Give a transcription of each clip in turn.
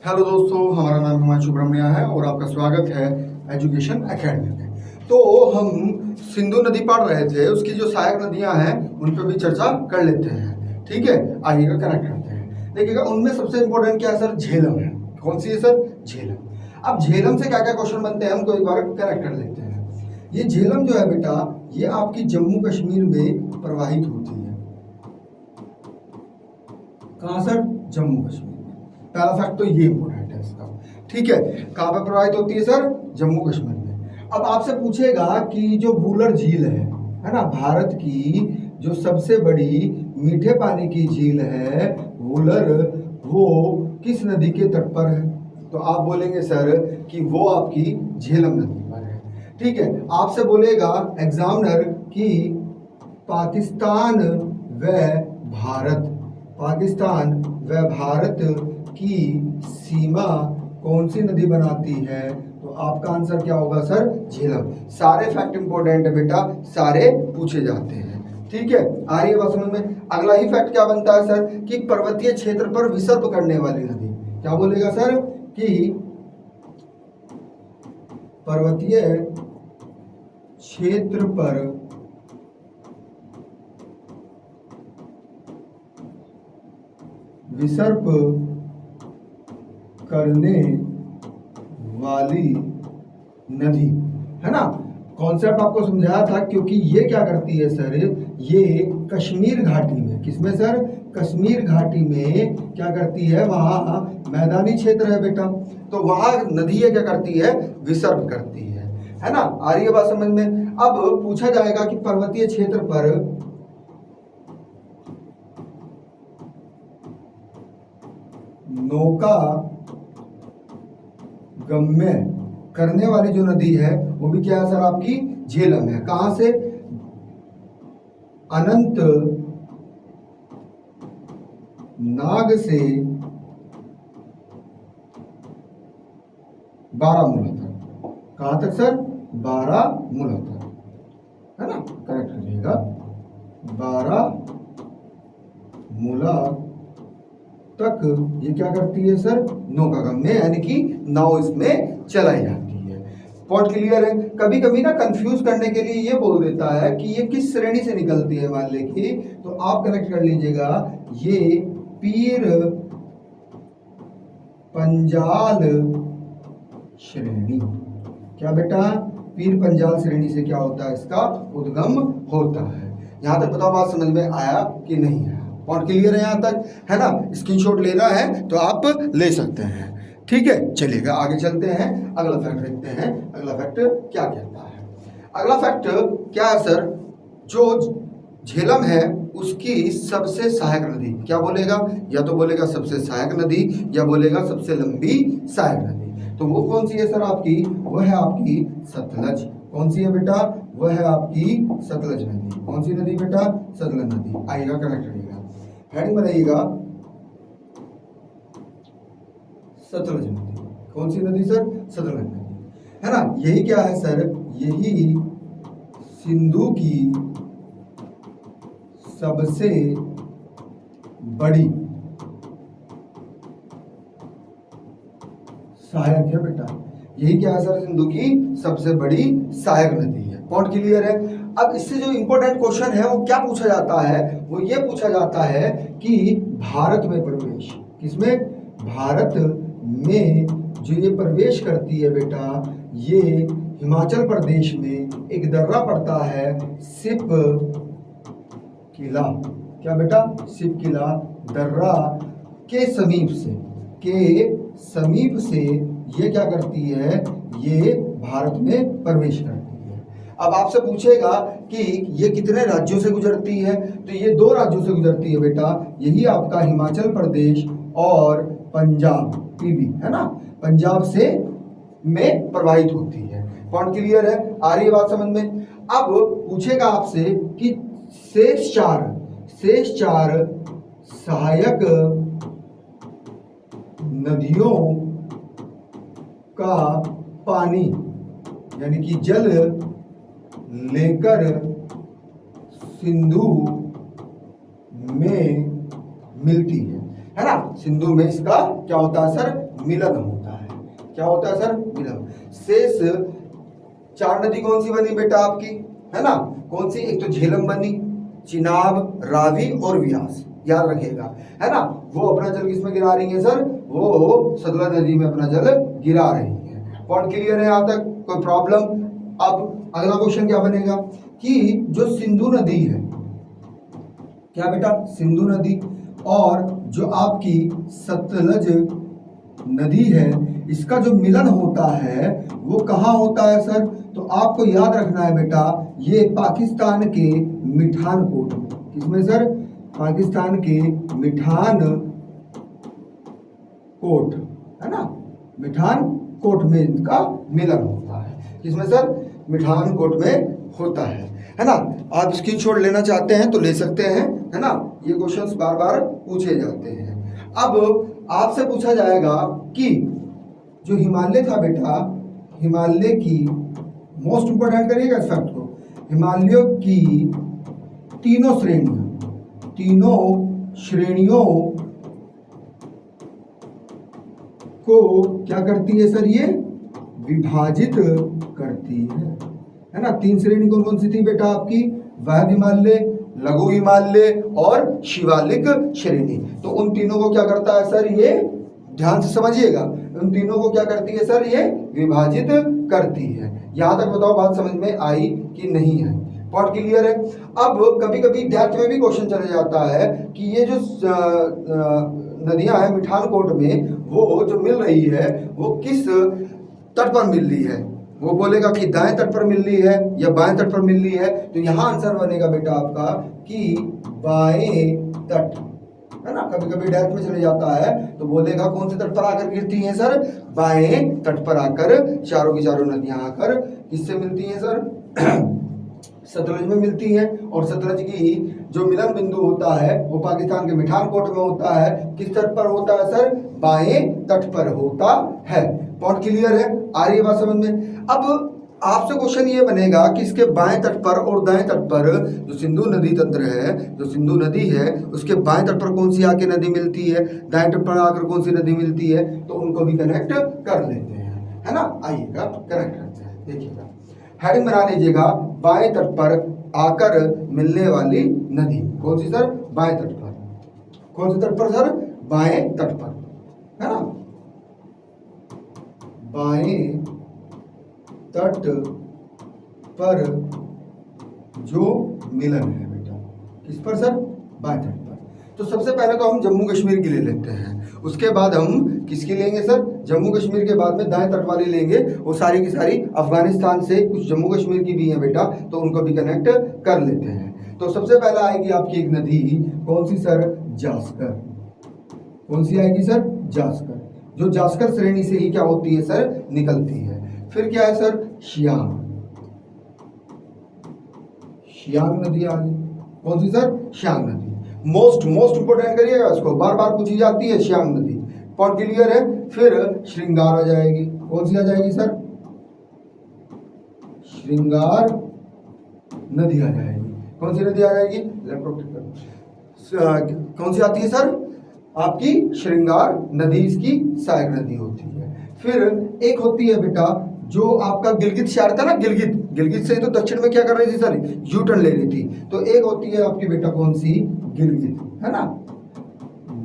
Hello दोस्तों, हमारा नाम हिमांशु ब्रह्मण्या है और आपका स्वागत है एजुकेशन एकेडमी में। तो हम सिंधु नदी पढ़ रहे थे, उसकी जो सहायक नदियां हैं उन पर भी चर्चा कर लेते हैं। ठीक है, आइएगा कनेक्ट करते हैं। देखिएगा, उनमें सबसे इंपॉर्टेंट क्या है सर? झेलम है। कौन सी है सर? झेलम। अब झेलम से क्या क्या क्वेश्चन बनते हैं हमको एक बार कनेक्ट कर लेते हैं। ये झेलम जो है बेटा, ये आपकी जम्मू कश्मीर में प्रवाहित होती है। कहाँ सर? जम्मू कश्मीर। पहला फैक्ट तो ये इंपॉर्टेंट है इसका। ठीक है, कहाँ पे प्रवाहित होती है सर? जम्मू कश्मीर में। अब आपसे पूछेगा कि जो वूलर झील है ना, भारत की जो सबसे बड़ी मीठे पानी की झील है वूलर, वो किस नदी के तट पर है? तो आप बोलेंगे सर कि वो आपकी झेलम नदी पर है। ठीक है, आपसे बोलेगा एग्जामिनर कि पाकिस्तान व भारत की सीमा कौन सी नदी बनाती है? तो आपका आंसर क्या होगा सर? झेलम। सारे फैक्ट इंपॉर्टेंट है बेटा, सारे पूछे जाते हैं। ठीक है, आ रही है बात समझ में? अगला ही फैक्ट क्या बनता है सर कि पर्वतीय क्षेत्र पर विसर्प करने वाली नदी। क्या बोलेगा सर कि पर्वतीय क्षेत्र पर विसर्प करने वाली नदी है ना। कॉन्सेप्ट आपको समझाया था, क्योंकि ये क्या करती है सर, ये कश्मीर घाटी में, किसमें सर? कश्मीर घाटी में क्या करती है? वहाँ मैदानी क्षेत्र है बेटा, तो वहाँ नदी ये क्या करती है? विसर्प करती है ना। आ रही है बात समझ में? अब पूछा जाएगा कि पर्वतीय क्षेत्र पर नौका गम्य करने वाली जो नदी है वो भी क्या है सर? आपकी झेलम है। कहां से? अनंत नाग से बारामूला तक। कहां तक सर? बारामूला तक, है ना। करेक्ट करिएगा, बारामूला तक ये क्या करती है सर? नौकागम्य, यानी कि नाव इसमें चलाई जाती है। पॉइंट क्लियर है? कभी कभी ना कंफ्यूज करने के लिए ये बोल देता है कि ये किस श्रेणी से निकलती है, मान लें तो आप कनेक्ट कर लीजिएगा, ये पीर पंजाल श्रेणी। क्या बेटा? पीर पंजाल श्रेणी से क्या होता है? इसका उद्गम होता है। यहां तक बताओ, बात समझ में आया कि नहीं आया? पॉइंट क्लियर है यहाँ तक, है ना। स्क्रीनशॉट लेना है तो आप ले सकते हैं। ठीक है, चलिएगा आगे चलते हैं, अगला फैक्ट देखते हैं। अगला फैक्ट क्या कहता है? अगला फैक्ट क्या है सर? जो झेलम है उसकी सबसे सहायक नदी क्या बोलेगा? या तो बोलेगा सबसे सहायक नदी, या बोलेगा सबसे लंबी सहायक नदी। तो वो कौन सी है सर आपकी? वह है आपकी सतलज। कौन सी है बेटा? वह है आपकी सतलज नदी। कौन सी नदी बेटा? सतलज नदी। आइएगा, कनेक्ट करिएगा, हेडिंग बनाइएगा, सतलज नदी। कौन सी नदी सर? सतलज नदी, है ना। यही क्या है सर? यही सिंधु की सबसे बड़ी सहायक है बेटा। यही क्या है सर? सिंधु की सबसे बड़ी सहायक नदी है। पॉइंट क्लियर है? अब इससे जो इंपॉर्टेंट क्वेश्चन है वो क्या पूछा जाता है? वो ये पूछा जाता है कि भारत में प्रवेश, किसमें? भारत में जो ये प्रवेश करती है बेटा, ये हिमाचल प्रदेश में एक दर्रा पड़ता है, सिप किला। क्या बेटा? सिप किला दर्रा के समीप से ये क्या करती है? ये भारत में प्रवेश करती है। अब आपसे पूछेगा कि ये कितने राज्यों से गुजरती है? तो ये 2 राज्यों से गुजरती है बेटा। यही आपका हिमाचल प्रदेश और पंजाब, पीबी, है ना, पंजाब से में प्रवाहित होती है। पॉइंट क्लियर है? आ रही है बात समझ में? अब पूछेगा आपसे कि शेष चार सहायक नदियों का पानी, यानी कि जल लेकर सिंधु में मिलती है। है ना। सिंधु में इसका क्या होता है सर, मिलन होता है। क्या होता है सर, मिलन। शेष 4 नदी कौन सी बनी बेटा आपकी, है ना, कौन सी, एक तो झेलम बनी, चिनाब, रावी और व्यास, याद रखिएगा, है ना। वो अपना जल किसमें गिरा रही है सर, वो सतलज नदी में अपना जल गिरा रही है। पॉइंट क्लियर है यहाँ तक, कोई प्रॉब्लम। अब अगला क्वेश्चन क्या बनेगा कि जो सिंधु नदी है, क्या बेटा, सिंधु नदी और जो आपकी सतलज नदी है, इसका जो मिलन होता है वो कहाँ होता है सर, तो आपको याद रखना है बेटा, ये पाकिस्तान के मिठानकोट में। किसमें सर, पाकिस्तान के मिठान कोट, है ना, मिठान कोट में इनका मिलन होता है। किसमें सर, मिठान कोट में होता है ना। आप स्क्रीनशॉट लेना चाहते हैं तो ले सकते हैं, है ना, ये क्वेश्चंस बार बार पूछे जाते हैं। अब आपसे पूछा जाएगा कि जो हिमालय था बेटा, हिमालय की मोस्ट इंपोर्टेंट करिएगा इस फैक्ट को, हिमालयों की तीनों श्रेणियों को क्या करती है सर, ये विभाजित करती है ना। 3 श्रेणी कौन कौन सी थी बेटा आपकी, वृहद हिमालय, लघु हिमालय और शिवालिक श्रेणी। तो उन तीनों को क्या करता है सर, ये ध्यान से समझिएगा, उन तीनों को क्या करती है सर, ये विभाजित करती है। यहां तक बताओ बात समझ में आई कि नहीं है, पॉइंट क्लियर है। अब कभी कभी डेप्थ में भी क्वेश्चन चले जाता है कि ये जो नदियां हैं मिठानकोट में, वो जो मिल रही है वो किस तट पर मिल रही है, वो बोलेगा कि दाएं तट पर मिल रही है या बाएं तट पर मिल रही है। तो यहाँ आंसर बनेगा बेटा आपका कि बाएं तट, है ना। कभी कभी डेप्थ में चले जाता है तो बोलेगा कौन से तट पर आकर गिरती हैं सर, बाएं तट पर आकर चारों की चारों नदियां आकर किससे मिलती हैं सर, सतलज में मिलती है। और सतलज की जो मिलन बिंदु होता है वो पाकिस्तान के मिठानकोट में होता है। किस तट पर होता है सर, बाएं तट पर होता है। पॉइंट क्लियर है, आ रही है बात समझ में। अब आपसे क्वेश्चन ये बनेगा कि इसके बाएं तट पर और दाएं तट पर जो सिंधु नदी तंत्र है, जो सिंधु नदी है, उसके बाएं तट पर कौन सी आके नदी मिलती है, दाएं तट पर आकर कौन सी नदी मिलती है, तो उनको भी कनेक्ट कर लेते हैं, है ना। आइएगा कनेक्ट करते हैं, देखिएगा, हेडिंग बना लीजिएगा, बाएं तट पर आकर मिलने वाली नदी कौन सी सर, बाएं तट पर। कौन से तट पर सर, बाएं तट पर, है ना, बाएं तट पर जो मिलन है बेटा, किस पर सर, बाएं तट पर। तो सबसे पहले तो हम जम्मू कश्मीर की ले लेते हैं, उसके बाद हम किसकी लेंगे सर, जम्मू कश्मीर के बाद में दाएं तट वाली लेंगे। वो सारी की सारी अफगानिस्तान से, कुछ जम्मू कश्मीर की भी है बेटा, तो उनको भी कनेक्ट कर लेते हैं। तो सबसे पहले आएगी आपकी एक नदी, कौन सी सर, जास्कर। कौन सी आएगी सर, जास्कर, जो जास्कर श्रेणी से ही क्या होती है सर, निकलती है। फिर क्या है सर, शियांग, शियांग नदी आ गई। कौन सी सर, शियांग नदी। मोस्ट इंपोर्टेंट करिएगा इसको, बार बार पूछी जाती है शियांग नदी। पॉइंट क्लियर है। फिर श्रृंगार आ जाएगी। कौन सी आ जाएगी सर, श्रृंगार नदी आ जाएगी। कौन सी नदी आ जाएगी, कौन सी आती है सर, आपकी श्रृंगार नदी, इसकी सहायक नदी होती है। फिर एक होती है बेटा जो आपका गिलगित से आ रहा था ना, गिलगित से तो दक्षिण में क्या कर रही थी सर, यू टर्न ले रही थी। तो एक होती है आपकी बेटा कौन सी, गिलगित, है ना,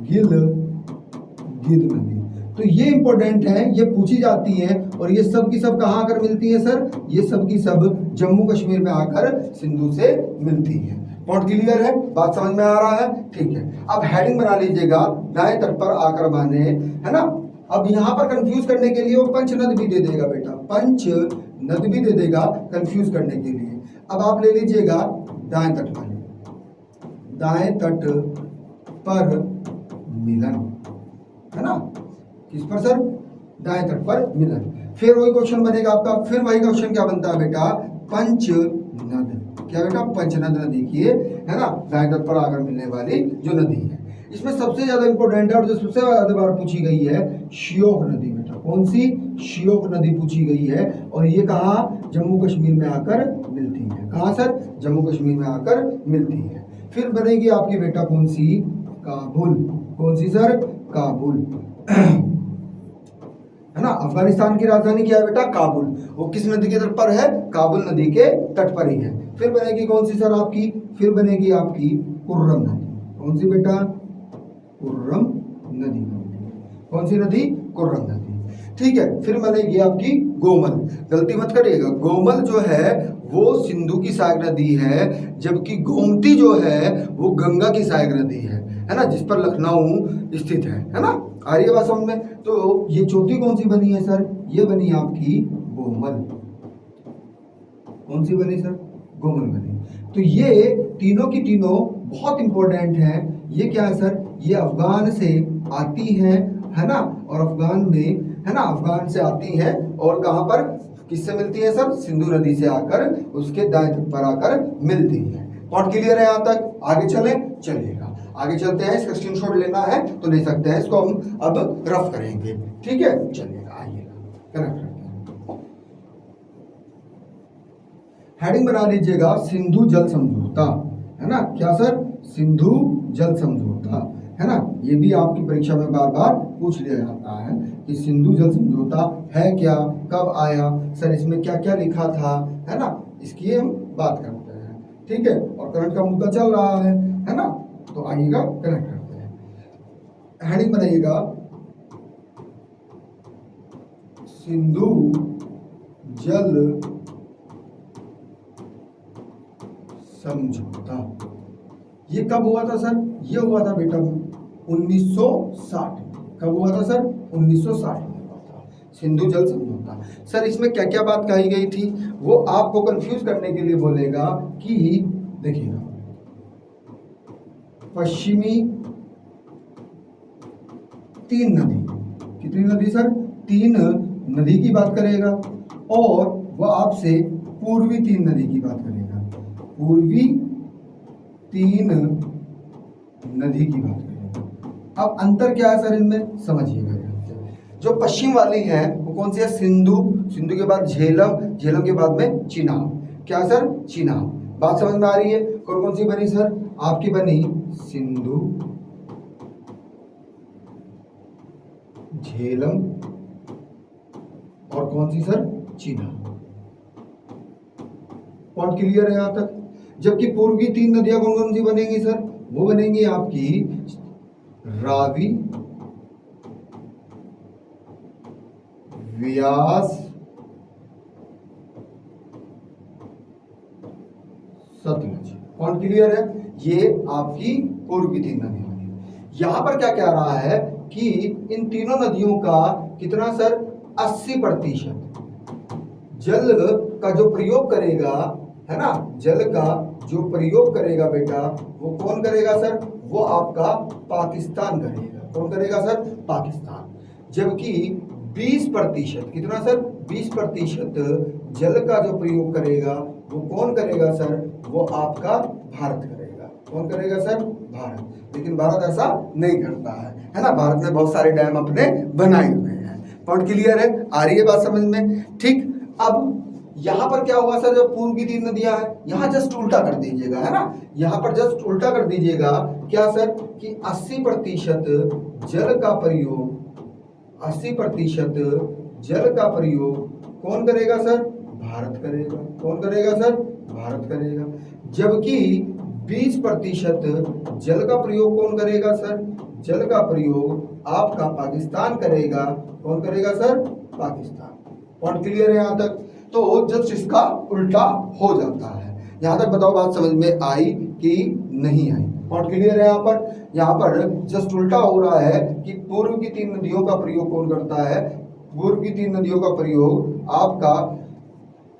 गिलगित नदी। तो ये इंपॉर्टेंट है, ये पूछी जाती है। और ये सब की सब कहाँ आकर मिलती है सर, ये सब की सब जम्मू कश्मीर में आकर सिंधु से मिलती है। पॉइंट क्लियर है, बात समझ में आ रहा है, ठीक है। अब हेडिंग बना लीजिएगा, दाएं तट पर आकर बने, है ना। अब यहाँ पर कंफ्यूज करने के लिए वो पंच नद भी दे देगा बेटा, पंच नद भी दे देगा कंफ्यूज करने के लिए। अब आप ले लीजिएगा दाएं तट वाले, दाएं तट पर मिलन, है ना, किस पर सर, दाएं तट पर मिलन। फिर वही क्वेश्चन बनेगा आपका, फिर वही क्वेश्चन क्या बनता है बेटा, पंच नद। क्या बेटा, पंचनद नदी की, है ना, दाएं तट पर आकर मिलने वाली जो नदी है। इसमें सबसे ज्यादा इंपॉर्टेंट है और जो सबसे ज्यादा बार पूछी गई है, श्योक नदी बेटा। कौन सी, श्योक नदी पूछी गई है। और ये कहाँ, जम्मू कश्मीर में आकर मिलती है। कहाँ सर, जम्मू कश्मीर में आकर मिलती है। फिर बनेगी आपकी बेटा कौन सी, काबुल। कौन सी सर? काबुल। है ना, अफगानिस्तान की राजधानी क्या है बेटा? काबुल। वो किस नदी के तट पर है? काबुल नदी के तट पर ही है। फिर बनेगी कौन सी सर आपकी? फिर बनेगी आपकी कुर्रम नदी। कौन सी बेटा? कुर्रम नदी। कौन सी नदी? कुर्रम नदी। ठीक है, फिर बनेगी आपकी गोमल। गलती मत करिएगा, गोमल जो है वो सिंधु की सहायक नदी है, जबकि गोमती जो है वो गंगा की सहायक नदी है ना, जिस पर लखनऊ स्थित है ना। आ रही है बात समझ में? तो ये चौथी कौन सी बनी है सर? ये बनी आपकी गोमल। कौन सी बनी सर? गोमल बनी। तो ये तीनों की तीनों बहुत इंपॉर्टेंट हैं। ये क्या है सर? ये अफगान से आती हैं, है ना, और अफगान में, है ना, अफगान से आती हैं और कहाँ पर, किससे मिलती है सर? सिंधु नदी से आकर उसके दाएं तट पर आकर मिलती है। पॉइंट क्लियर है यहाँ तक? आगे चले? चलिएगा, आगे चलते हैं। इसका स्क्रीनशॉट लेना है तो ले सकते हैं, इसको हम अब रफ करेंगे। ठीक है, चलिएगा, आइएगा कनेक्ट करते हैं। हेडिंग बना लीजिएगा सिंधु जल समझौता, है ना। क्या सर? सिंधु जल समझौता, है ना। ये भी आपकी परीक्षा में बार बार पूछ लिया जाता है कि सिंधु जल समझौता है क्या, कब आया सर, इसमें क्या क्या लिखा था, है ना। इसकी हम बात करते हैं। ठीक है, और करंट का मुद्दा चल रहा है ना। तो आइएगा कनेक्ट करते हैं। हेडिंग बनाइएगा सिंधु जल समझौता। ये कब हुआ था सर? ये हुआ था बेटा 1960। कब हुआ था सर? 1960 में हुआ था सिंधु जल समझौता। सर इसमें क्या क्या बात कही गई थी वो आपको कंफ्यूज करने के लिए बोलेगा कि देखिएगा, पश्चिमी 3 नदी, कितनी नदी सर? 3 नदी की बात करेगा, और वह आपसे पूर्वी 3 नदी की बात करेगा। पूर्वी 3 नदी की बात करेगा। अब अंतर क्या है सर इनमें, समझिएगा। जो पश्चिम वाली है वो कौन सी है? सिंधु। सिंधु के बाद झेलम, झेलम के बाद में चिनाब। क्या सर? चिनाब। बात समझ में आ रही है? कौन कौन सी बनी सर? आपकी बनी सिंधु, झेलम, और कौन सी सर? चिनाब। पॉइंट क्लियर है यहां तक? जबकि पूर्व की 3 नदियां कौन कौन सी बनेंगी सर? वो बनेंगी आपकी रावी, व्यास, सतलुज। पॉइंट क्लियर है? ये आपकी पूर्व की 3 नदियां बनी। यहां पर क्या कह रहा है कि इन तीनों नदियों का कितना सर? 80% जल का जो प्रयोग करेगा, है ना, जल का जो प्रयोग करेगा बेटा, वो कौन करेगा सर? वो आपका पाकिस्तान करेगा। कौन करेगा सर? पाकिस्तान। जबकि 20%, कितना सर? 20% जल का जो प्रयोग करेगा वो कौन करेगा सर? वो आपका भारत करेगा। कौन करेगा सर? भारत। लेकिन भारत ऐसा नहीं करता है ना। भारत ने बहुत सारे डैम अपने बनाए हुए हैं। पॉइंट क्लियर है? आ रही है बात समझ में? ठीक। अब यहां पर क्या हुआ सर? जब पूर्व की 3 नदियां हैं, यहां जस्ट उल्टा कर दीजिएगा, है ना। यहां पर जस्ट उल्टा कर दीजिएगा। क्या सर? कि 80% जल का प्रयोग, 80% जल का प्रयोग कौन करेगा सर? भारत करेगा। कौन करेगा सर? भारत करेगा। जबकि 20% जल का प्रयोग कौन करेगा सर? जल का प्रयोग आपका पाकिस्तान करेगा। कौन करेगा सर? पाकिस्तान। पॉइंट क्लियर है यहां तक? तो जस्ट इसका उल्टा हो जाता है। यहां तक बताओ बात समझ में आई कि नहीं आई? पॉइंट क्लियर है? यहाँ पर जस्ट उल्टा हो रहा है कि पूर्व की 3 नदियों का प्रयोग कौन करता है? पूर्व की 3 नदियों का प्रयोग आपका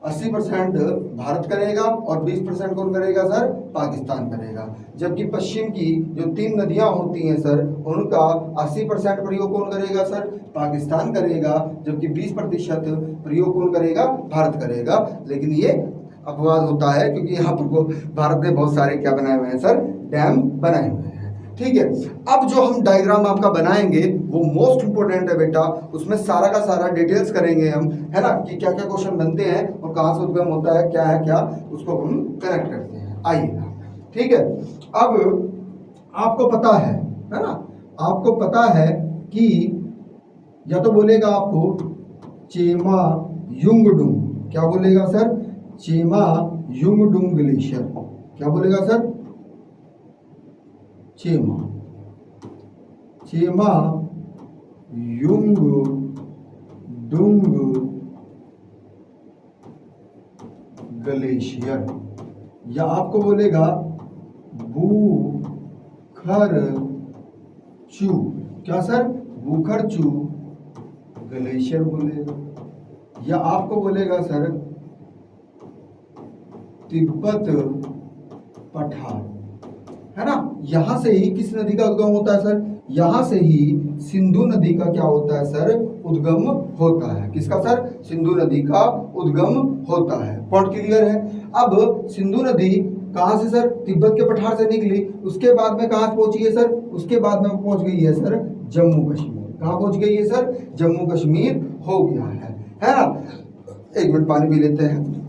80% भारत करेगा और 20% कौन करेगा सर? पाकिस्तान करेगा। जबकि पश्चिम की जो 3 नदियां होती हैं सर, उनका 80% प्रयोग कौन करेगा सर? पाकिस्तान करेगा। जबकि 20% प्रयोग कौन करेगा? भारत करेगा। लेकिन ये अपवाद होता है क्योंकि यहाँ पर भारत ने बहुत सारे क्या बनाए हुए हैं सर? डैम बनाए हुए हैं। ठीक है, अब जो हम डायग्राम आपका बनाएंगे वो मोस्ट इंपोर्टेंट है बेटा। उसमें सारा का सारा डिटेल्स करेंगे हम, है ना, कि क्या क्या क्वेश्चन बनते हैं और कहाँ से उद्गम होता है, क्या है क्या, उसको हम कनेक्ट करते हैं। आइएगा, ठीक है। अब आपको पता है ना, आपको पता है कि या तो बोलेगा आपको चेमा युंगडुंग, क्या बोलेगा सर, चेमा युंगडुंग ग्लेशियर, क्या बोलेगा सर, चेमा युंगडुंग ग्लेशियर, या आपको बोलेगा बुखरचू, क्या सर, बुखरचू ग्लेशियर बोलेगा, या आपको बोलेगा सर तिब्बत पठार, है ना। यहां से ही किस नदी का उद्गम होता है सर, यहां से ही सिंधु नदी का क्या होता है सर, उद्गम होता है। किसका सर, सिंधु नदी का उद्गम होता है। पॉइंट क्लियर है। अब सिंधु नदी कहां से सर, तिब्बत के पठार से निकली, उसके बाद में कहां पहुंची है सर, उसके बाद में पहुंच गई है सर जम्मू कश्मीर। कहां पहुंच गई है सर, जम्मू कश्मीर हो गया है ना। एक मिनट पानी पी लेते हैं।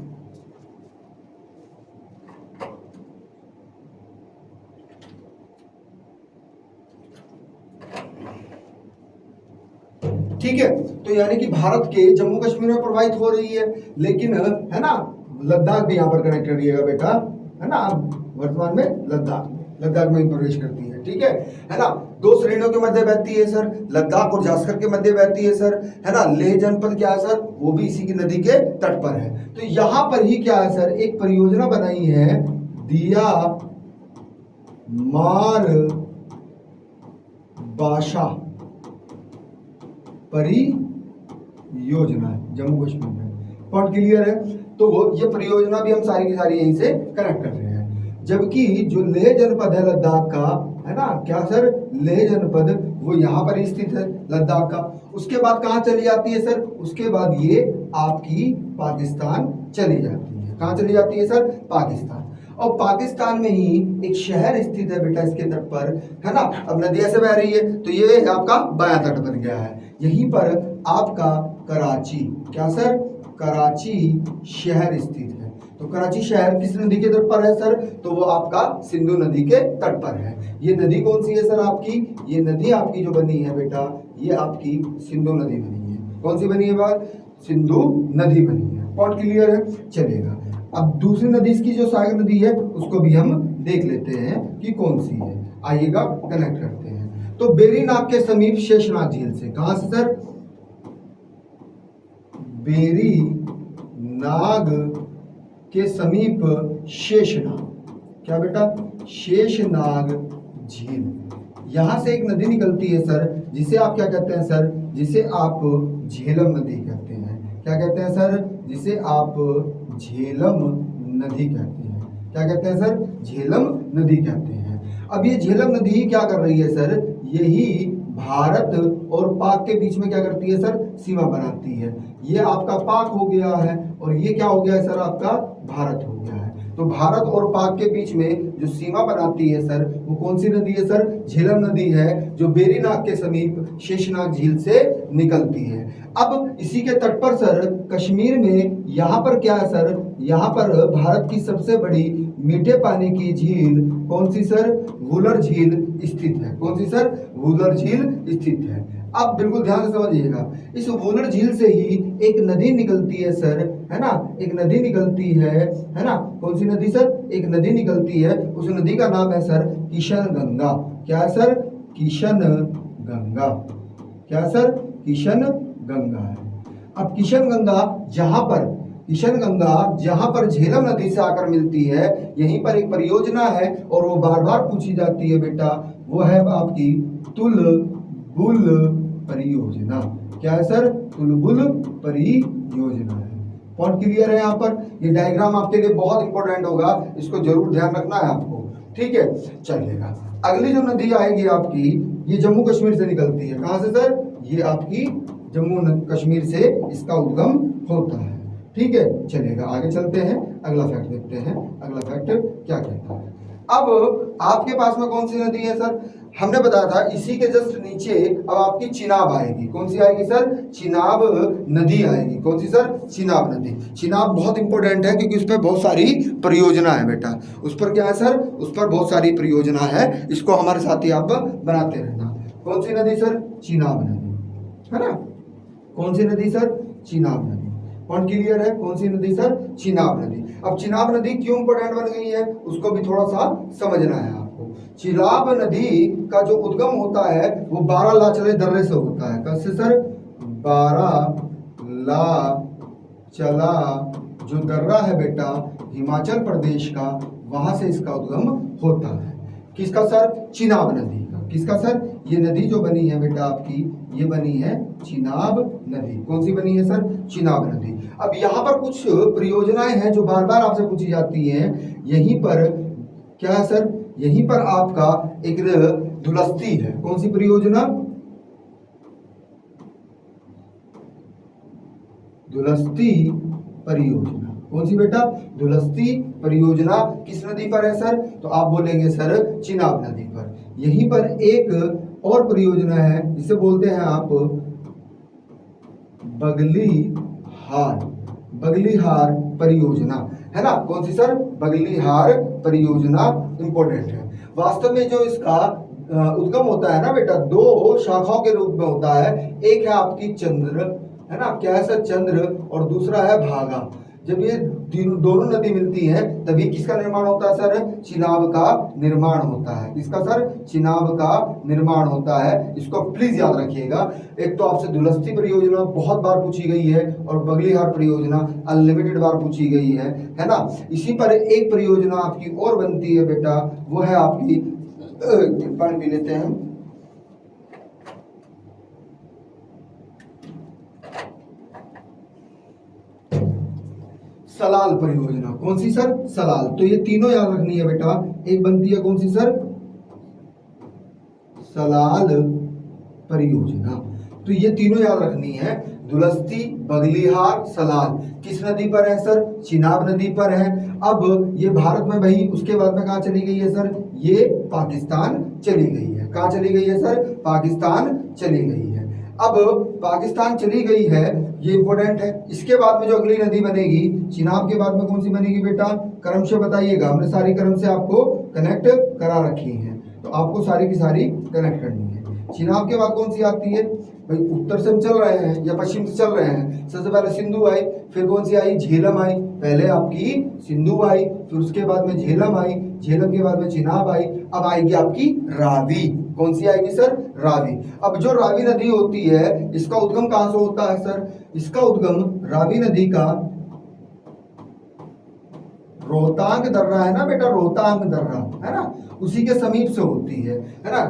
ठीक है, तो यानी कि भारत के जम्मू कश्मीर में प्रवाहित हो रही है, लेकिन है ना लद्दाख भी यहाँ पर कनेक्ट करिएगा बेटा, है ना। वर्तमान में लद्दाख में प्रवेश करती है, ठीक है ना। दो श्रेणियों के मध्य बहती है सर, लद्दाख और जास्कर के मध्य बहती है सर, है ना। लेह जनपद क्या है सर, वो भी इसी की नदी के तट पर है। तो यहाँ पर ही क्या है सर, एक परियोजना बनाई है, दिया मार बाशा परियोजना जम्मू कश्मीर में। पॉइंट क्लियर है। तो ये परियोजना भी हम सारी की सारी यहीं से कनेक्ट कर रहे हैं। जबकि जो लेह जनपद है लद्दाख का, है ना, क्या सर, लेह जनपद वो यहाँ पर स्थित है लद्दाख का। उसके बाद कहाँ चली जाती है सर, उसके बाद ये आपकी पाकिस्तान चली जाती है। कहाँ चली जाती है सर, पाकिस्तान। और पाकिस्तान में ही एक शहर स्थित है बेटा इसके तट पर, है ना। अब नदी ऐसे बह रही है तो ये आपका बायां तट बन गया है। यहीं पर आपका कराची, क्या सर, कराची शहर स्थित है। तो कराची शहर किस नदी के तट पर है सर, तो वो आपका सिंधु नदी के तट पर है। ये नदी कौन सी है सर आपकी, ये नदी आपकी जो बनी है बेटा, ये आपकी सिंधु नदी बनी है। कौन सी बनी है बात, सिंधु नदी बनी है। पॉइंट क्लियर है, चलेगा। अब दूसरी नदी इसकी जो सहायक नदी है उसको भी हम देख लेते हैं कि कौन सी है। आइएगा कनेक्ट करते हैं। तो बेरीनाग के समीप शेषनाग झील से, कहां से सर, बेरीनाग के समीप शेषनाग, क्या बेटा, शेषनाग झील, यहां से एक नदी निकलती है सर, जिसे आप क्या कहते हैं सर, जिसे आप झेलम नदी कहते हैं। क्या कहते हैं सर, जिसे आप झेलम नदी कहते हैं। क्या कहते हैं सर, झेलम नदी कहते हैं। अब ये झेलम नदी क्या कर रही है सर, यही भारत और पाक के बीच में क्या करती है सर, सीमा बनाती है। ये आपका पाक हो गया है और ये क्या हो गया है सर, आपका भारत हो गया है। तो भारत और पाक के बीच में जो सीमा बनाती है सर, वो कौन सी नदी है सर, झेलम नदी है, जो बेरीनाग के समीप शेषनाग झील से निकलती है। अब इसी के तट पर सर कश्मीर में यहाँ पर क्या है सर, यहाँ पर भारत की सबसे बड़ी मीठे पानी की झील कौन सी सर, वुलर झील स्थित है। कौन सी सर, वुलर झील स्थित है। अब बिल्कुल ध्यान से समझिएगा, इस वुलर झील से ही एक नदी निकलती है सर, है ना, एक नदी निकलती है ना। कौन सी नदी सर, एक नदी निकलती है, उस नदी का नाम है सर किशन गंगा। क्या है सर, किशन गंगा। क्या सर, किशन गंगा है। अब किशन गंगा जहां पर झेलम नदी से आकर मिलती है, यहीं पर एक परियोजना है और वो बार बार पूछी जाती है बेटा, वो है आपकी तुलबुल परियोजना। क्या है सर, तुलबुल परियोजना है। पॉइंट क्लियर है। यहाँ पर ये डायग्राम आपके लिए बहुत इंपॉर्टेंट होगा, इसको जरूर ध्यान रखना है आपको, ठीक है। चलिएगा, अगली जो नदी आएगी आपकी, ये जम्मू कश्मीर से निकलती है। कहां से सर, ये आपकी जम्मू कश्मीर से इसका उद्गम होता है, ठीक है। चलिएगा आगे चलते हैं, अगला फैक्ट देखते हैं। अगला फैक्ट क्या कहता है। अब आपके पास में कौन सी नदी है सर, हमने बताया था इसी के जस्ट नीचे अब आपकी चिनाब आएगी। कौन सी आएगी सर, चिनाब नदी आएगी। कौन सी सर, चिनाब नदी। चिनाब बहुत इंपॉर्टेंट है क्योंकि उस पर बहुत सारी परियोजना है बेटा। उस पर क्या है सर, उस पर बहुत सारी परियोजना है, इसको हमारे साथी आप बनाते रहना। कौन सी नदी सर? चिनाब नदी, है ना। कौन सी नदी सर? चिनाब नदी। पॉइंट क्लियर है? कौन सी नदी सर? चिनाब नदी। अब चिनाब नदी क्यों इंपोर्टेंट बन गई है उसको भी थोड़ा सा समझना है आपको। चिनाब नदी का जो उद्गम होता है वो बारालाचले दर्रे से होता है। कैसे सर? बारालाचला जो दर्रा है बेटा हिमाचल प्रदेश का, वहां से इसका उद्गम होता है। किसका सर? चिनाब नदी का। किसका सर? ये नदी जो बनी है बेटा आपकी, ये बनी है चिनाब नदी। कौन सी बनी है सर? चिनाब नदी। अब यहाँ पर कुछ परियोजनाएं हैं जो बार बार आपसे पूछी जाती हैं। यहीं पर क्या है सर? यहीं पर आपका एक धुलस्ती है। कौन सी परियोजना? धुलस्ती परियोजना। कौन सी बेटा? धुलस्ती परियोजना। किस नदी पर है सर? तो आप बोलेंगे सर चिनाब नदी पर। यहीं पर एक और परियोजना है जिसे बोलते हैं आप बगलीहार, बगलीहार परियोजना, है ना। कौन सी सर? बगलीहार परियोजना इंपॉर्टेंट है। वास्तव में जो इसका उद्गम होता है ना बेटा, दो शाखाओं के रूप में होता है। एक है आपकी चंद्र, है ना, क्या है सर? चंद्र। और दूसरा है भागा। जब ये दोनों नदी मिलती हैं तभी किसका निर्माण होता है सर? चिनाब का निर्माण होता है। किसका सर? चिनाब का निर्माण होता है। इसको प्लीज याद रखिएगा। एक तो आपसे धुलस्ती परियोजना बहुत बार पूछी गई है और बगलीहार परियोजना अनलिमिटेड बार पूछी गई है ना। इसी पर एक परियोजना आपकी और बनती है बेटा, वो है आपकी, पानी पी लेते हैं। सलाल परियोजना। कौन सी सर? सलाल। तो ये तीनों याद रखनी है बेटा। एक बनती है कौन सी सर? सलाल परियोजना। तो ये तीनों याद रखनी है, धुलस्ती, बगलीहार, सलाल। किस नदी पर है सर? चिनाब नदी पर है। अब ये भारत में भाई, उसके बाद में कहाँ चली गई है सर? ये पाकिस्तान चली गई है। कहाँ चली गई है सर? पाकिस्तान चली गई है। अब पाकिस्तान चली गई है, ये इंपॉर्टेंट है। इसके बाद में जो अगली नदी बनेगी, चिनाब के बाद में कौन सी बनेगी बेटा? क्रम से बताइएगा। हमने सारी क्रम से आपको कनेक्ट करा रखी है, तो आपको सारी की सारी कनेक्ट करनी है। चिनाब के बाद कौन सी आती है भाई? उत्तर से हम चल रहे हैं या पश्चिम से चल रहे हैं। सबसे पहले सिंधु आई, फिर कौन सी आई? झेलम आई। पहले आपकी सिंधु आई, फिर उसके बाद में झेलम आई, झेलम के बाद में चिनाब आई। अब आएगी आपकी रावी। कौन सी आएगी सर? रावी। अब जो रावी नदी होती है, इसका उद्गम कहां से होता है सर? इसका उद्गम रावी नदी का रोहतांग दर्रा है ना बेटा, रोहतांग दर्रा, है ना, उसी के समीप से होती है ना।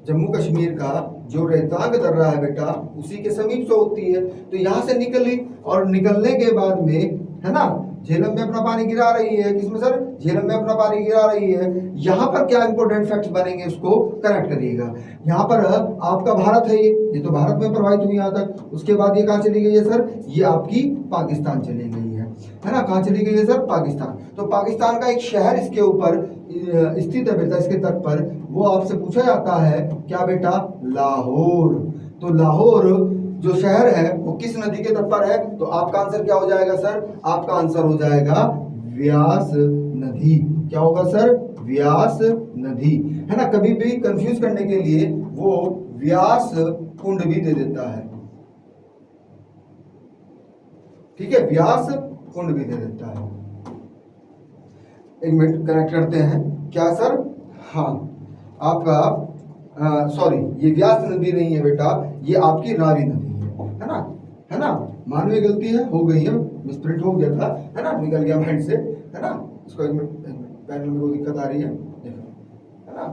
जम्मू कश्मीर का जो रोहतांग दर्रा है बेटा, उसी के समीप से होती है। तो यहाँ से निकली और निकलने के बाद में, है ना, झेलम में अपना पानी गिरा रही है। किसमें सर? झेलम में अपना पानी गिरा रही है। यहाँ पर क्या इंपॉर्टेंट फैक्ट्स बनेंगे, उसको कनेक्ट करिएगा। यहाँ पर आपका भारत है, ये तो भारत में प्रवाहित हुई यहाँ तक। उसके बाद ये कहाँ चली गई है सर? ये आपकी पाकिस्तान चली गई है ना। कहाँ चली गई है सर? पाकिस्तान। तो पाकिस्तान का एक शहर इसके ऊपर स्थित है बेटा, इसके तट पर। वो आपसे पूछा जाता है क्या बेटा? लाहौर। तो लाहौर जो शहर है वो किस नदी के तट पर है? तो आपका आंसर क्या हो जाएगा सर? आपका आंसर हो जाएगा व्यास नदी। क्या होगा सर? व्यास नदी, है ना। कभी भी कंफ्यूज करने के लिए वो व्यास कुंड भी दे देता है, ठीक है, व्यास कुंड भी दे देता है। एक मिनट, कनेक्ट करते हैं क्या सर? हाँ, आपका सॉरी, ये व्यास नदी नहीं है बेटा, ये आपकी रावी नदी है ना, है ना। मानवीय गलती है, हो गई है, मिसप्रिंट हो गया था, है ना, निकल गया माइंड से, है ना। इसको एक मिनट, पैनल में कोई दिक्कत आ रही है, देखो, है ना।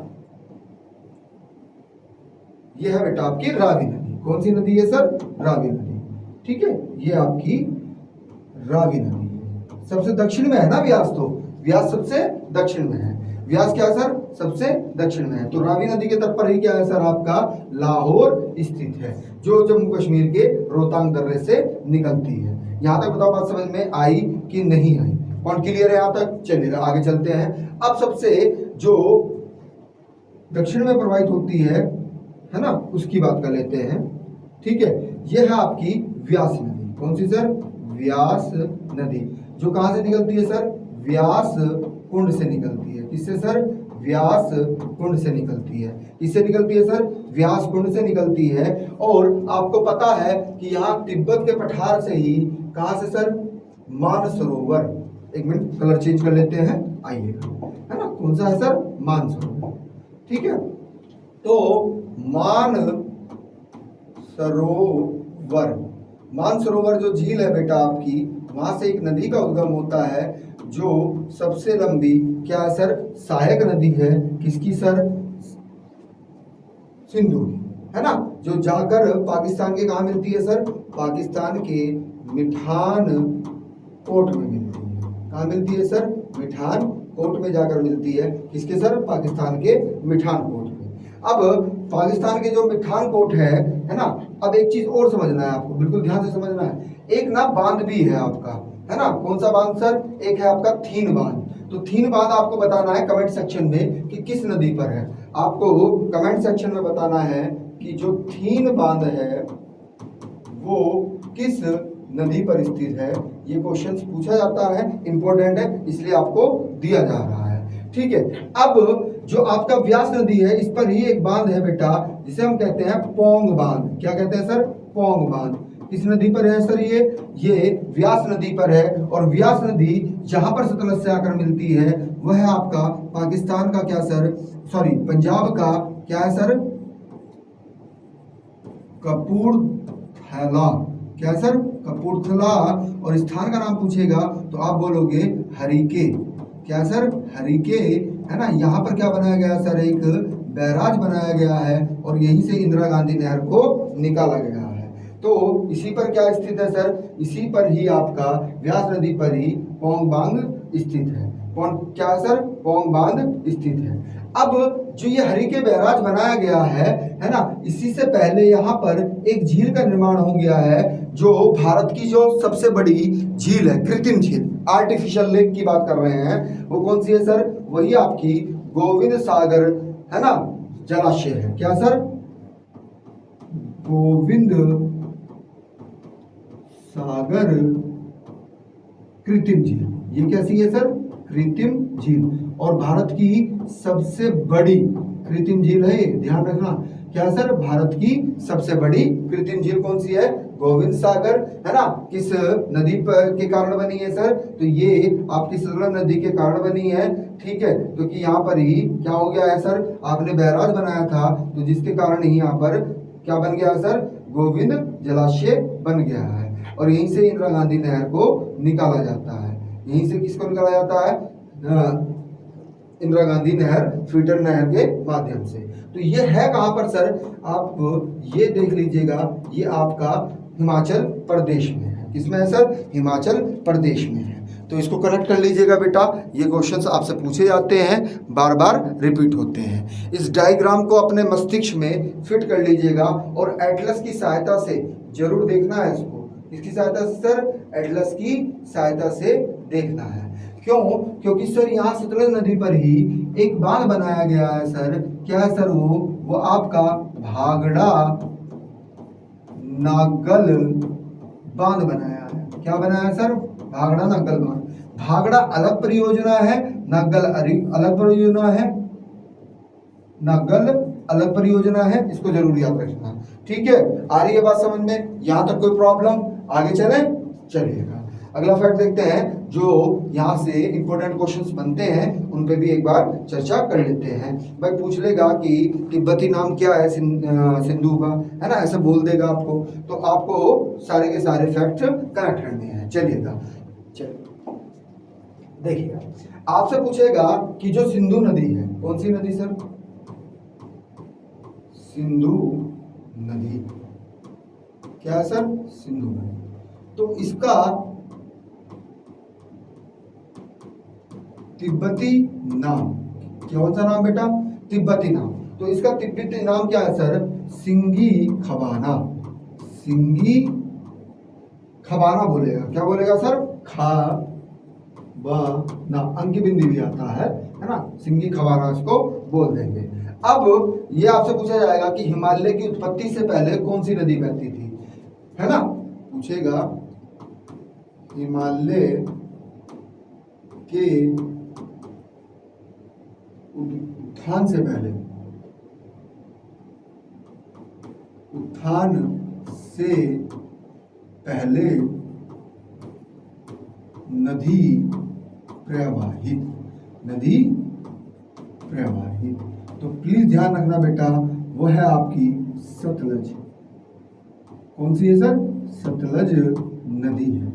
ये है बेटा आपकी रावी नदी। कौन सी नदी है सर? रावी नदी, ठीक है। ये आपकी रावी नदी है, सबसे दक्षिण में है ना व्यास। तो व्यास सबसे दक्षिण में है। व्यास क्या सर? सबसे दक्षिण में है। तो रावी नदी के तट पर ही क्या है सर? आपका लाहौर स्थित है, जो जम्मू कश्मीर के रोहतांग दर्रे से निकलती है। यहां तक बताओ बात समझ में आई कि नहीं आई? कौन क्लियर है यहां तक? चलिएगा आगे चलते हैं। अब सबसे जो दक्षिण में प्रवाहित होती है ना, उसकी बात कर लेते हैं, ठीक है। यह है आपकी व्यास नदी। कौन सी सर? व्यास नदी, जो कहां से निकलती है सर? व्यास कुंड से निकलती है। किससे सर? व्यास कुंड से निकलती है। किससे निकलती है सर? व्यास कुंड से निकलती है। और आपको पता है कि यहाँ तिब्बत के पठार से ही कहाँ से सर? मानसरोवर, एक मिनट कलर चेंज कर लेते हैं, आइएगा, है ना, कौन सा है सर? मानसरोवर, ठीक है। तो मानसरोवर जो झील है बेटा आपकी, वहां से एक नदी का उद्गम होता है जो सबसे लंबी क्या है सर? सहायक नदी है। किसकी सर? सिंधु की, है ना, जो जाकर पाकिस्तान के कहा मिलती है सर? पाकिस्तान के मिठान कोट में मिलती है। कहाँ मिलती है सर? मिठान कोट में जाकर मिलती है। किसके सर? पाकिस्तान के मिठान कोट में। अब पाकिस्तान के जो मिठान कोट है ना, अब एक चीज और समझना है आपको, बिल्कुल ध्यान से समझना है। एक ना बांध भी है आपका, है ना, कौन सा बांध सर? एक है आपका थीन बांध। तो थीन बांध आपको बताना है कमेंट सेक्शन में कि किस नदी पर है। आपको कमेंट सेक्शन में बताना है कि जो थीन बांध है वो किस नदी पर स्थित है। ये क्वेश्चन पूछा जाता है, इंपॉर्टेंट है, इसलिए आपको दिया जा रहा है, ठीक है। अब जो आपका व्यास नदी है, इस पर ही एक बांध है बेटा, जिसे हम कहते हैं पोंग बांध। क्या कहते हैं सर? पोंग बांध। किस नदी पर है सर? ये व्यास नदी पर है। और व्यास नदी जहां पर सतलज से आकर मिलती है वह है आपका पाकिस्तान का क्या सर? सॉरी, पंजाब का क्या है सर? कपूरथला। क्या सर? कपूरथला। और स्थान का नाम पूछेगा तो आप बोलोगे हरिके। क्या सर? हरिके, है ना। यहाँ पर क्या बनाया गया सर? एक बैराज बनाया गया है और यहीं से इंदिरा गांधी नहर को निकाला गया है। तो इसी पर क्या स्थित है सर? इसी पर ही आपका व्यास नदी पर ही पोंग बांध स्थित है। कौन क्या है सर? पोंग बांध स्थित है। अब जो ये हरिके बैराज बनाया गया है ना, इसी से पहले यहाँ पर एक झील का निर्माण हो गया है, जो भारत की जो सबसे बड़ी झील है, कृत्रिम झील, आर्टिफिशियल लेक की बात कर रहे हैं। वो कौन सी है सर? वही आपकी गोविंद सागर, है ना, जलाशय है। क्या सर? गोविंद सागर कृत्रिम झील। ये कैसी है सर? कृत्रिम झील। और भारत की सबसे बड़ी कृत्रिम झील है ये, ध्यान रखना। क्या सर? भारत की सबसे बड़ी कृत्रिम झील कौन सी है? गोविंद सागर, है ना। किस नदी पर के कारण बनी है सर? तो ये आपकी सतलज नदी के कारण बनी है, ठीक है। क्योंकि यहाँ पर ही क्या हो गया है सर? आपने बैराज बनाया था, तो जिसके कारण ही यहाँ पर क्या बन गया सर? गोविंद जलाशय बन गया है। और यहीं से इंदिरा गांधी नहर को निकाला जाता है। यहीं से किसको निकाला जाता है? इंदिरा गांधी नहर, फीडर नहर के माध्यम से। तो ये है कहां पर सर? आप ये देख लीजिएगा, ये आपका हिमाचल प्रदेश में है। किसमें है सर? हिमाचल प्रदेश में है। तो इसको कनेक्ट कर लीजिएगा बेटा, ये क्वेश्चंस आपसे पूछे जाते हैं, बार बार रिपीट होते हैं। इस डायग्राम को अपने मस्तिष्क में फिट कर लीजिएगा और एटलस की सहायता से जरूर देखना है इसको। किसकी सहायता से सर? एटलस की सहायता से देखना है। क्यों? क्योंकि सर यहाँ सतलज नदी पर ही एक बांध बनाया गया है सर। क्या है सर? वो आपका भागड़ा नागल बांध बनाया है। क्या बनाया है सर? भागड़ा नागल बांध। भागड़ा अलग परियोजना है, नागल अलग परियोजना है, नागल अलग परियोजना है, इसको जरूर याद रखना, ठीक है। आ रही है बात समझ में? यहां तक कोई प्रॉब्लम? आगे चले, चलिएगा। अगला फैक्ट देखते हैं, जो यहाँ से इंपॉर्टेंट क्वेश्चंस बनते हैं उन पे भी एक बार चर्चा कर लेते हैं। भाई पूछ लेगा कि तिब्बती नाम क्या है सिंधु का, है ना, ऐसा बोल देगा आपको, तो आपको सारे के सारे फैक्ट कनेक्ट करने हैं। चलिएगा, देखिएगा, आपसे पूछेगा कि जो सिंधु नदी है, कौन सी नदी सर? सिंधु नदी। क्या है सर? सिंधु नदी। तो इसका तिब्बती नाम, कौन सा नाम बेटा? तिब्बती नाम। तो इसका तिब्बती नाम क्या है सर? सिंगी खबाना। सिंगी खबाना बोलेगा। क्या बोलेगा सर? खा बा ना, अंकी बिंदी भी आता है ना, सिंगी खबाना इसको बोल देंगे। अब ये आपसे पूछा जाएगा कि हिमालय की उत्पत्ति से पहले कौन सी नदी बहती थी, है ना, पूछेगा हिमालय के उत्थान से पहले, उत्थान से पहले नदी प्रवाहित, नदी प्रवाहित। तो प्लीज ध्यान रखना बेटा, वो है आपकी सतलज। कौन सी है सर? सतलज नदी है।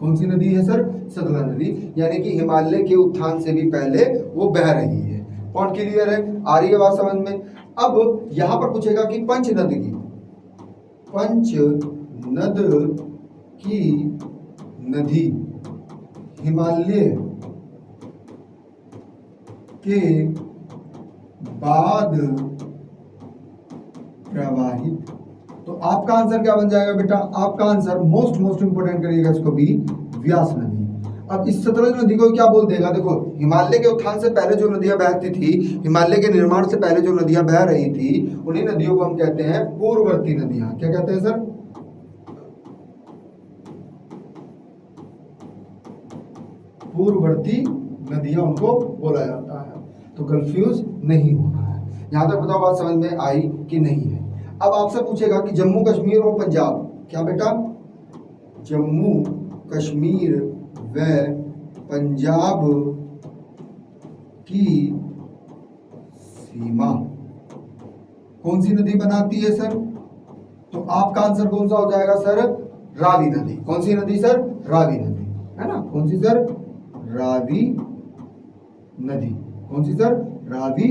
कौन सी नदी है सर? सतलज नदी, यानी कि हिमालय के उत्थान से भी पहले वो बह रही है। पॉइंट क्लियर है? आ रही है बात समझ में? अब यहां पर पूछेगा कि पंचनद की, पंचनद की नदी हिमालय के बाद प्रवाहित। तो आपका आंसर क्या बन जाएगा बेटा? आपका आंसर मोस्ट इंपोर्टेंट करिएगा इसको भी, व्यास नदी। अब इस सतलज नदी को क्या बोल देगा? देखो, हिमालय के उत्थान से पहले जो नदियां बहती थी, हिमालय के निर्माण से पहले जो नदियां बह रही थी, उन्हीं नदियों को हम कहते हैं पूर्ववर्ती नदियां। क्या कहते हैं सर? पूर्ववर्ती नदियां उनको बोला जाता है। तो कंफ्यूज नहीं होना है। यहां तक बताओ बात समझ में आई कि नहीं है? अब आपसे पूछेगा कि जम्मू कश्मीर और पंजाब, क्या बेटा? जम्मू कश्मीर व पंजाब की सीमा कौन सी नदी बनाती है सर? तो आपका आंसर कौन सा हो जाएगा सर? रावी नदी। कौन सी नदी सर? रावी नदी, है ना? कौन सी सर? रावी नदी। कौन सी सर? रावी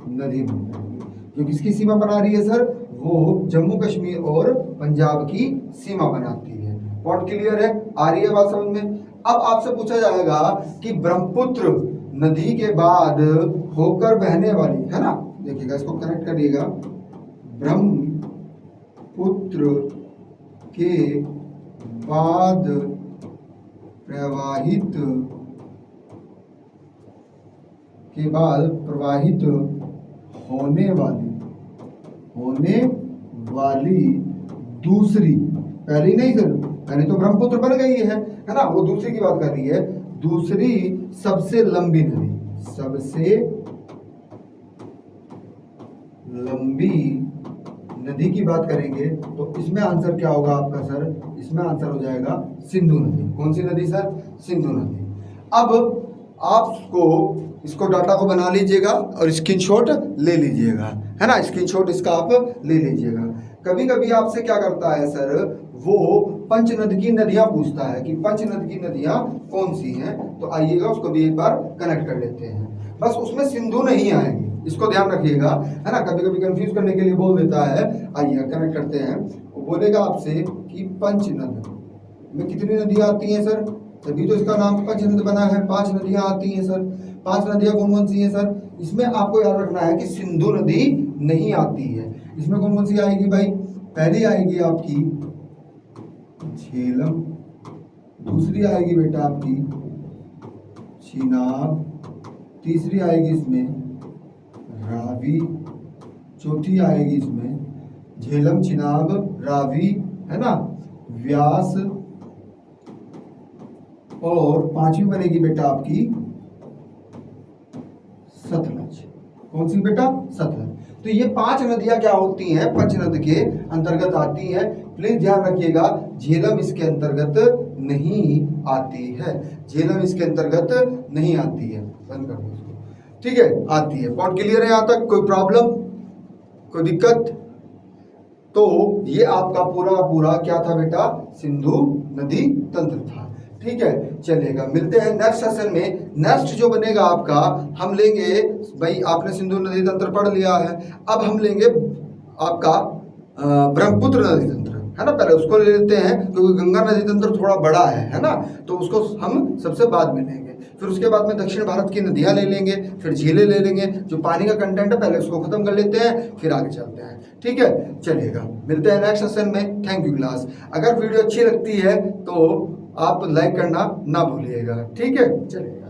नदी बन जाएगी। जो किसकी सीमा बना रही है सर? वो जम्मू कश्मीर और पंजाब की सीमा बनाती है। पॉइंट क्लियर है? आ रही है बात समझ में? अब आपसे पूछा जाएगा कि ब्रह्मपुत्र नदी के बाद होकर बहने वाली, है ना, देखिएगा इसको कनेक्ट करिएगा, ब्रह्मपुत्र के बाद प्रवाहित होने वाली दूसरी, पहली नहीं सर, पहले तो ब्रह्मपुत्र बन गई है ना, वो दूसरी की बात कर रही है। दूसरी सबसे लंबी नदी, सबसे लंबी नदी की बात करेंगे तो इसमें आंसर क्या होगा आपका सर? इसमें आंसर हो जाएगा सिंधु नदी। कौन सी नदी सर? सिंधु नदी। अब आपको इसको डाटा को बना लीजिएगा और स्क्रीनशॉट ले लीजिएगा, है ना? स्क्रीनशॉट इसका आप ले लीजिएगा। कभी कभी आपसे क्या करता है सर, वो पंचनद की नदियां पूछता है कि पंचनद की नदियां कौन सी हैं। तो आइएगा उसको भी एक बार कनेक्ट कर लेते हैं। बस उसमें सिंधु नहीं आएगी, इसको ध्यान रखिएगा, है ना? कभी कभी कंफ्यूज करने के लिए बोल देता है। आइए कनेक्ट करते हैं। वो बोलेगा आपसे कि पंचनद में कितनी नदियां आती हैं सर? तभी तो इसका नाम पंचनद बना है। 5 नदियां आती हैं सर। 5 नदियां कौन कौन सी हैं सर? इसमें आपको याद रखना है कि सिंधु नदी नहीं आती है। इसमें कौन कौन सी आएगी भाई? पहली आएगी आपकी झेलम, दूसरी आएगी बेटा आपकी चिनाब, तीसरी आएगी इसमें रावी, चौथी आएगी इसमें झेलम, चिनाब, रावी, है ना, व्यास, और 5वीं बनेगी बेटा आपकी सतलज। कौन सी बेटा? सतलज। तो ये 5 नदियां क्या होती हैं? पंचनद के अंतर्गत आती हैं। प्लीज ध्यान रखिएगा, झेलम इसके अंतर्गत नहीं आती है। झेलम इसके अंतर्गत नहीं आती है। बंद कर दो इसको, ठीक है? आती है। पॉइंट क्लियर है यहाँ तक? कोई प्रॉब्लम, कोई दिक्कत? तो ये आपका पूरा क्या था बेटा? सिंधु नदी तंत्र था। ठीक है, चलेगा। मिलते हैं नेक्स्ट सेशन में। नेक्स्ट जो बनेगा आपका, हम लेंगे, भाई आपने सिंधु नदी तंत्र पढ़ लिया है, अब हम लेंगे आपका ब्रह्मपुत्र नदी तंत्र, है ना? पहले उसको ले लेते हैं क्योंकि गंगा नदी तंत्र थोड़ा बड़ा है ना? तो उसको हम सबसे बाद में लेंगे। फिर उसके बाद में दक्षिण भारत की नदियां ले लेंगे, फिर झीलें ले लेंगे। जो पानी का कंटेंट है पहले उसको खत्म कर लेते हैं, फिर आगे चलते हैं। ठीक है, चलिएगा। मिलते हैं नेक्स्ट सेशन में। Thank you class. अगर वीडियो अच्छी लगती है तो आप लाइक करना ना भूलिएगा। ठीक है, चलिए।